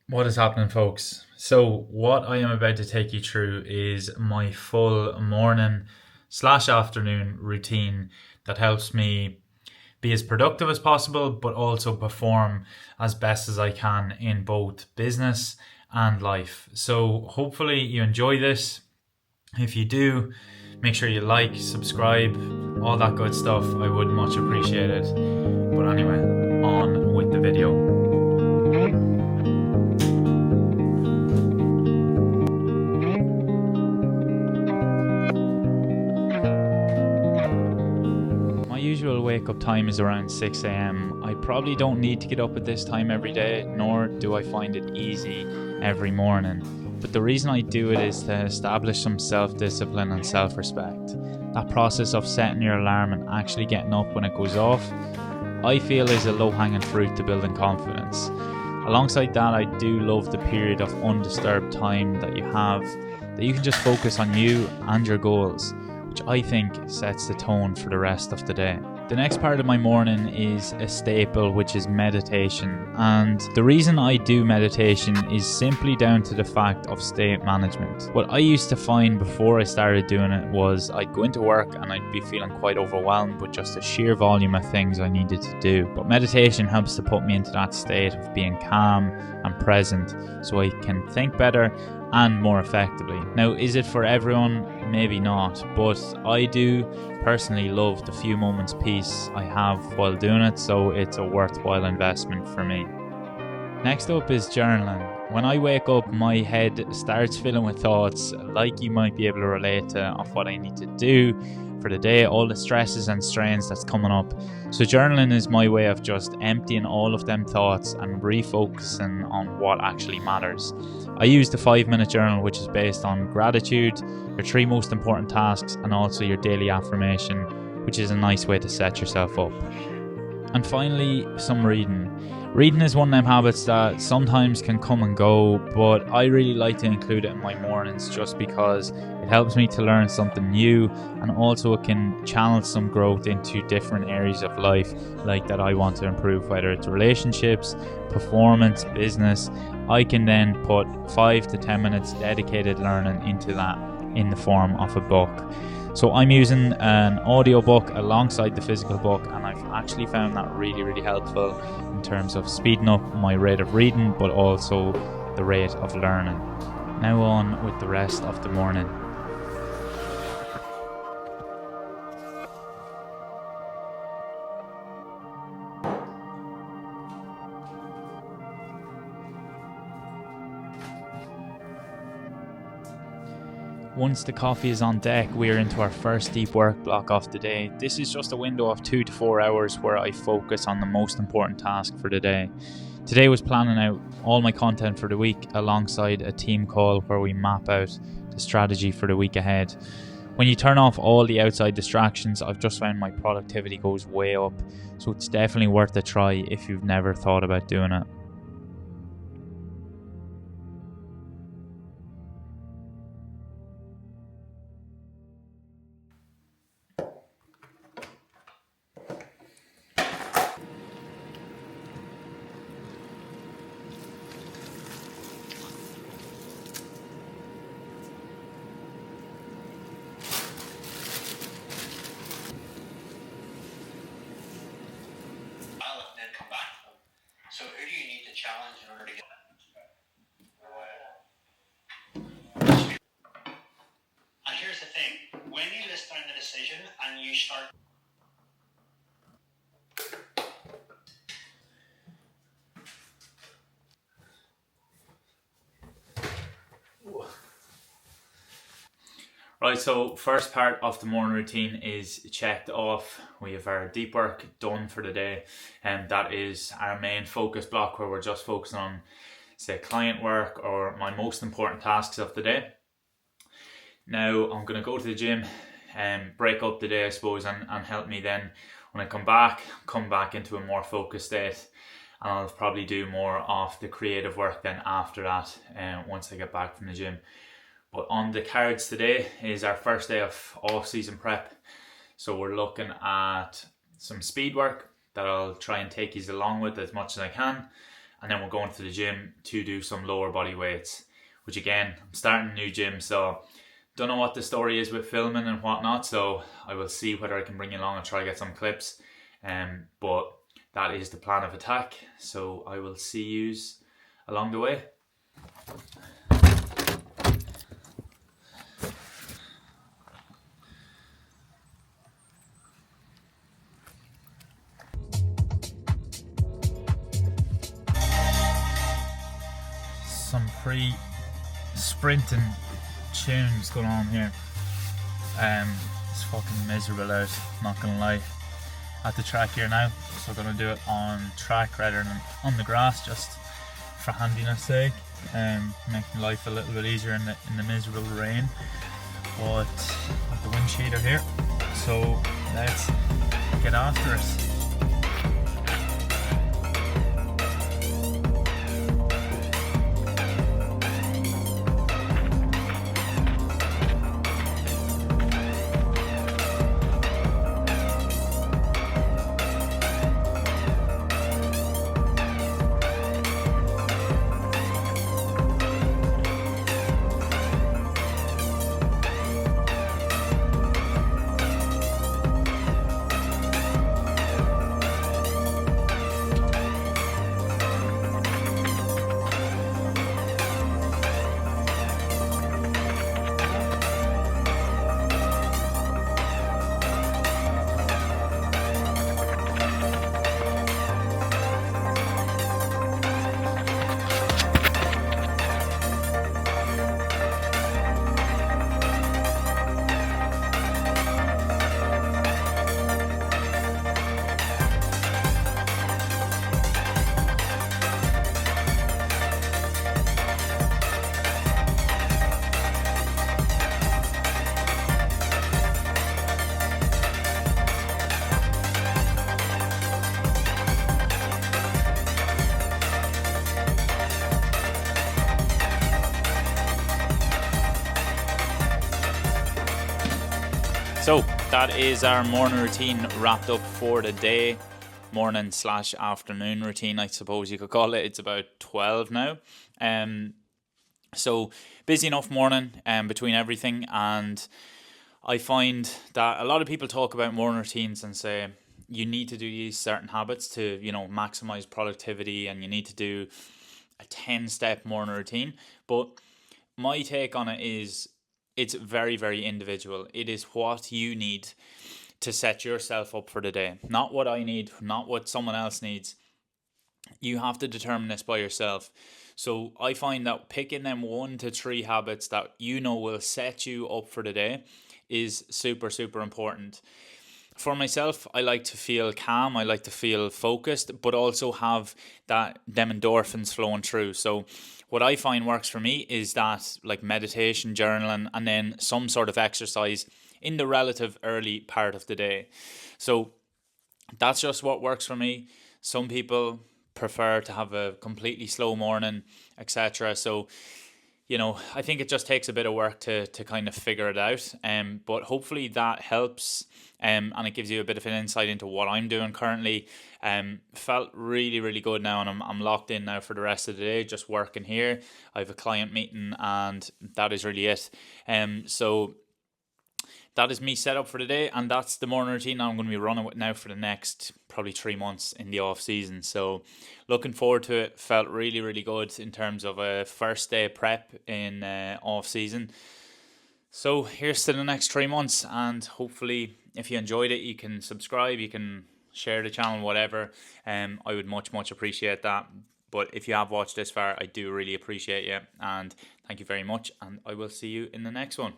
What is happening, folks? So, what I am about to take you through is my full morning slash afternoon routine that helps me be as productive as possible, but also perform as best as I can in both business and life. So, hopefully, you enjoy this. If you do, make sure you like, subscribe, all that good stuff. I would much appreciate it. But anyway, on with the video. My usual wake up time is around 6 a.m. I probably don't need to get up at this time every day, nor do I find it easy every morning. But the reason I do it is to establish some self discipline and self respect. That process of setting your alarm and actually getting up when it goes off, I feel is a low hanging fruit to building confidence. Alongside that, I do love the period of undisturbed time that you have, that you can just focus on you and your goals, which I think sets the tone for the rest of the day. The next part of my morning is a staple, which is meditation. And the reason I do meditation is simply down to the fact of state management. What I used to find before I started doing it was I'd go into work and I'd be feeling quite overwhelmed with just the sheer volume of things I needed to do. But meditation helps to put me into that state of being calm and present so I can think better and more effectively. Now, is it for everyone? Maybe not, but I do personally love the few moments peace I have while doing it, so it's a worthwhile investment for me. Next up is journaling. When I wake up, my head starts filling with thoughts, like you might be able to relate to, of what I need to do for the day, all the stresses and strains that's coming up. So journaling is my way of just emptying all of them thoughts and refocusing on what actually matters. I use the 5-minute journal, which is based on gratitude, your 3 most important tasks, and also your daily affirmation, which is a nice way to set yourself up. And finally, some reading. Reading is one of them habits that sometimes can come and go, but I really like to include it in my mornings just because it helps me to learn something new, and also it can channel some growth into different areas of life like that I want to improve, whether it's relationships, performance, business. I can then put 5 to 10 minutes dedicated learning into that in the form of a book. So I'm using an audiobook alongside the physical book, and I've actually found that really helpful in terms of speeding up my rate of reading, but also the rate of learning. Now on with the rest of the morning. Once the coffee is on deck, we are into our first deep work block of the day. This is just a window of 2 to 4 hours where I focus on the most important task for the day. Today was planning out all my content for the week alongside a team call where we map out the strategy for the week ahead. When you turn off all the outside distractions, I've just found my productivity goes way up. So it's definitely worth a try if you've never thought about doing it. And then come back to them. So who do you need to challenge in order to get that? And here's the thing, when you list down the decision and you start Right, so first part of the morning routine is checked off. We have our deep work done for the day, and that is our main focus block where we're just focusing on, say, client work or my most important tasks of the day. Now I'm going to go to the gym and break up the day, I suppose, and help me then when I come back into a more focused state, and I'll probably do more of the creative work then after that, once I get back from the gym. But on the cards today is our first day of off-season prep. So we're looking at some speed work that I'll try and take you along with as much as I can. and then we're going to the gym to do some lower body weights, which again, I'm starting a new gym, so don't know what the story is with filming and whatnot, so I will see whether I can bring you along and try to get some clips. But that is the plan of attack, so I will see yous along the way. Some pre-sprinting tunes going on here. It's fucking miserable out, not gonna lie. At the track here now, so we're gonna do it on track rather than on the grass, just for handiness sake, making life a little bit easier in the miserable rain. But I've the wind cheater here, so let's get after it. So that is our morning routine wrapped up for the day. Morning / afternoon routine, I suppose you could call it. It's about 12 now. So busy enough morning between everything, and I find that a lot of people talk about morning routines and say you need to do these certain habits to, maximize productivity, and you need to do a 10-step morning routine. But my take on it is it's very, very individual. It is what you need to set yourself up for the day. Not what I need, not what someone else needs. You have to determine this by yourself. So I find that picking them 1 to 3 habits that will set you up for the day is super, super important. For myself, I like to feel calm, I like to feel focused, but also have them endorphins flowing through. So what I find works for me is that like meditation, journaling, and then some sort of exercise in the relative early part of the day. So that's just what works for me. Some people prefer to have a completely slow morning, etc. So I think it just takes a bit of work to kind of figure it out. But hopefully that helps. And it gives you a bit of an insight into what I'm doing currently. Felt really, really good now, and I'm locked in now for the rest of the day, just working here. I have a client meeting, and that is really it. So that is me set up for the day, and that's the morning routine I'm going to be running with now for the next probably 3 months in the off season. So looking forward to it. Felt really, really good in terms of a first day prep in off season. So here's to the next 3 months, and hopefully if you enjoyed it, you can subscribe, you can share the channel, whatever. I would much appreciate that. But if you have watched this far, I do really appreciate you, and thank you very much, and I will see you in the next one.